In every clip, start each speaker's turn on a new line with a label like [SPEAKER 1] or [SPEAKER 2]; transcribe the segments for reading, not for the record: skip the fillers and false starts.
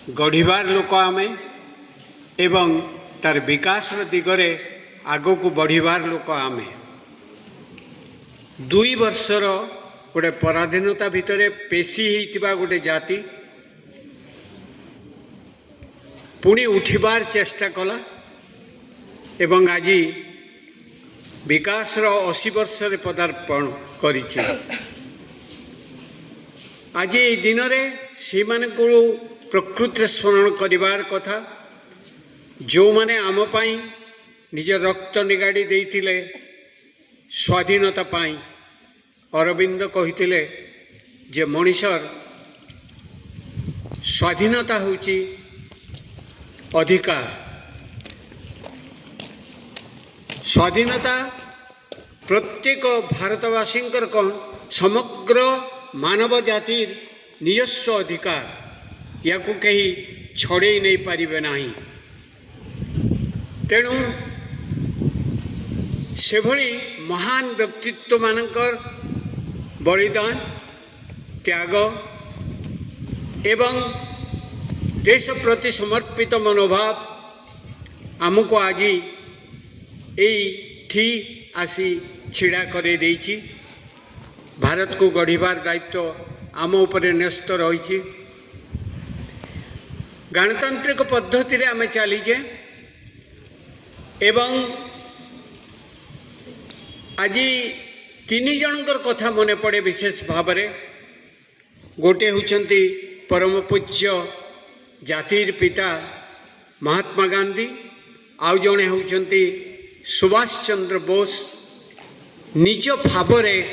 [SPEAKER 1] गढ़िबार लोक आमे एवं तार विकास दिगरे आगो को बढ़िबार लोक आमे 2 वर्षर गोटे पराधीनता भितर पेशी होइतिबा गोटे जाति पुणी उठिबार चेष्टा कला एवं आज विकास 80 वर्ष पदार्पण करिछि। आज ये दिन में से प्रकृति स्मरण करिबार कथा जो माने आम पाई निज रक्त निगाड़ी देइथिले स्वाधीनता पाई। अरविंद कहिथिले जे मनीषर स्वाधीनता होची अधिकार। स्वाधीनता प्रत्येक भारतवासींकर कौन समग्र मानव जातिर निजस्व अधिकार या को कहीं छड़े नहीं पारिबे नहीं। तेणु से भली महान व्यक्तित्व मानकर बलिदान त्याग एवं देश प्रति समर्पित मनोभाव आमको आज यही आसी छिड़ा करे देइछि। भारत को गढ़िबार दायित्व आम उपरे न्यस्त रही। गणतांत्रिक पद्धति रे आमे चलीचे एवं आज 3 जनकर कथा मने पड़े विशेष भाव में। गोटे होचंती परम पूज्य जातिर पिता महात्मा गांधी, आउ जणे होचंती सुभाष चंद्र बोस। निज भाव में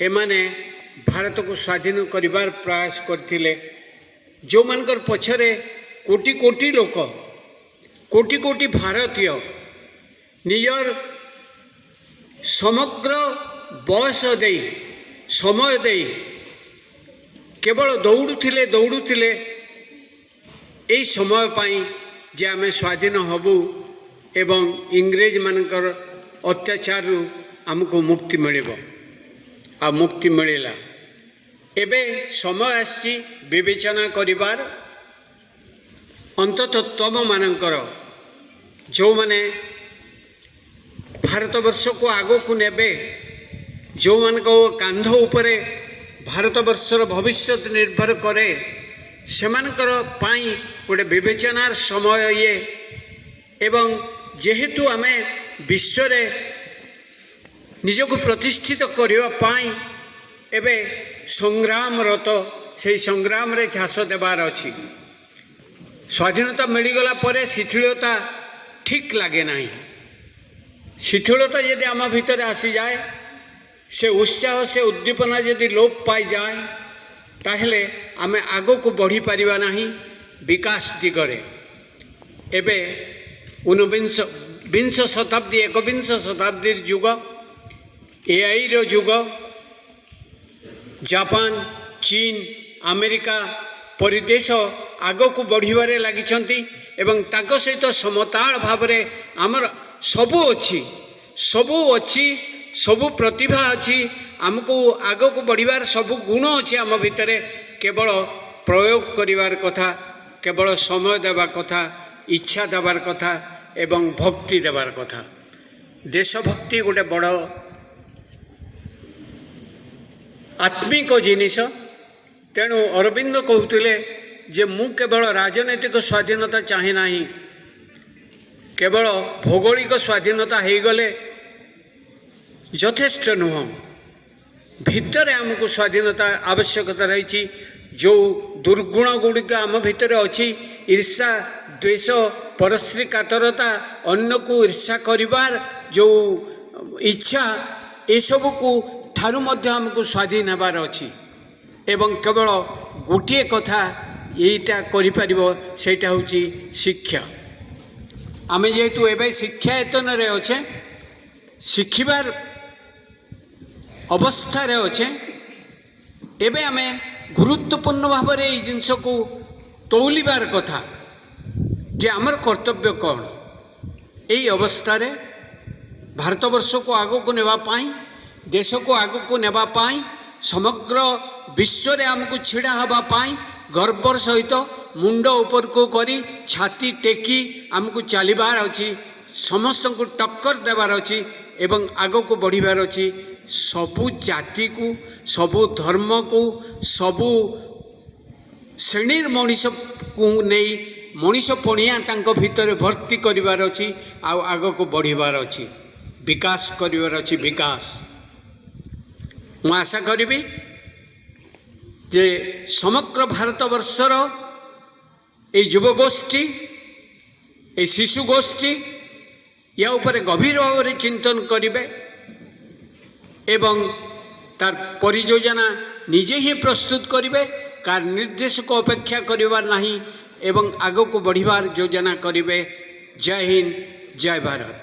[SPEAKER 1] एमाने भारत को स्वाधीन करिबार प्रयास करथिले। जो मानकर पछरे कोटि कोटि लोक कोटि कोटि भारतीय निजर समग्र बयस दे समय दे केवल दौड़ुथिले यही समय पाई जे आमे स्वाधीन हबु एवं इंग्रेज मानकर अत्याचार आमको मुक्ति मिलिबो। आ मुक्ति मिलिला। एबे समय आसी विवेचना करिबार अंततः तम मानकर जो माने भारतवर्ष को आगो को नेबे, जो मान को कांध उपरे भारतवर्षर भविष्य निर्भर करे, सेमानकर पाई गोटे विवेचनार समय ये। एवं जेहेतु आमे विश्व रे निजको प्रतिष्ठित करबा पाई एबे संग्रामरत से संग्राम रे झास देवार अछि। स्वाधीनता मिलगला परे शिथिलता ठीक लगे नहीं। शिथिलता यदि आम भितर आसी जाए, से उत्साह से उद्दीपना यदि लोप पाई जाए, ताहले आमे आगो को बढ़ी पारिबा नहीं विकास दिगरे। एबे 21 शताब्दी 21 शताब्दी जुग एआई रो जुग। जापान, चीन, अमेरिका परिदेश आगो को बढ़िबारे लागिछंती एवं ताको सहित समताल भाव रे आमर सबू अच्छी सबू प्रतिभा अच्छी। आमको आगो को बढ़िबार सबू गुण अच्छी आम भितर। केवल प्रयोग करिवार कथा, केवल समय देवा कथा, इच्छा देवार कथा एवं भक्ति देवार कथा। देशभक्ति गोटे बड़ आत्मिक जिनिस। तेणु अरविंद कहते जे मु केवल राजनैतिक स्वाधीनता चाहे नहीं, केवल भौगोलिक स्वाधीनता हो गले यथेष्ट नुह। भितर आमको स्वाधीनता आवश्यकता रही। जो दुर्गुण गुड़िक आम भितर अच्छी, ईर्षा द्वेष परश्री कातरता, अन्न को ईर्षा करिबार जो इच्छा, ये सब को ठारू मध्य आमको स्वाधीन होबार अच्छी। एवं केवल गोटे कथा यहीटा करिपारिबो, सेटा होची शिक्षा। आमे जेहेतु एबे शिक्षा यतन रे अच्छे, शिखिबार अवस्था रे अच्छे, एबे आमे गुरुत्वपूर्ण भाव में ये जिनस को तौलिबार कथा जे आमर कर्तव्य कौन। यही अवस्था रे भारतवर्ष को आगो को नेबा पाई, देश को आगो को नेबा पाई, समग्र विश्व रे आमको छिड़ा हवा पाई ଗର୍ବର ସହିତ ମୁଣ୍ଡ ଉପରକୁ କରି ଛାତି ଟେକି ଆମକୁ ଚାଲିବାର ଅଛି, ସମସ୍ତଙ୍କୁ ଟକ୍କର ଦେବାର ଅଛି ଏବଂ ଆଗକୁ ବଢ଼ିବାର ଅଛି। ସବୁ ଜାତିକୁ, ସବୁ ଧର୍ମକୁ, ସବୁ ଶ୍ରେଣୀର ମଣିଷକୁ ନେଇ ମଣିଷ ପଣିଆ ତାଙ୍କ ଭିତରେ ଭର୍ତ୍ତି କରିବାର ଅଛି, ଆଉ ଆଗକୁ ବଢ଼ିବାର ଅଛି, ବିକାଶ କରିବାର ଅଛି। ବିକାଶ ମୁଁ ଆଶା କରିବି ଯେ ସମଗ୍ର ଭାରତବର୍ଷର এই যুবগোষ্ঠী, এই শিশু গোষ্ঠী ইয়া উপরে গভীর ভাবে চিন্তন করিবে এবং তার পরিযোজনা নিজে হি প্রস্তুত করিবে, কার নির্দেশক অপেক্ষা করিবার নাহি এবং আগকু বঢ়িবার যোজনা করিবে। জয় হিন্দ, জয় ভারত।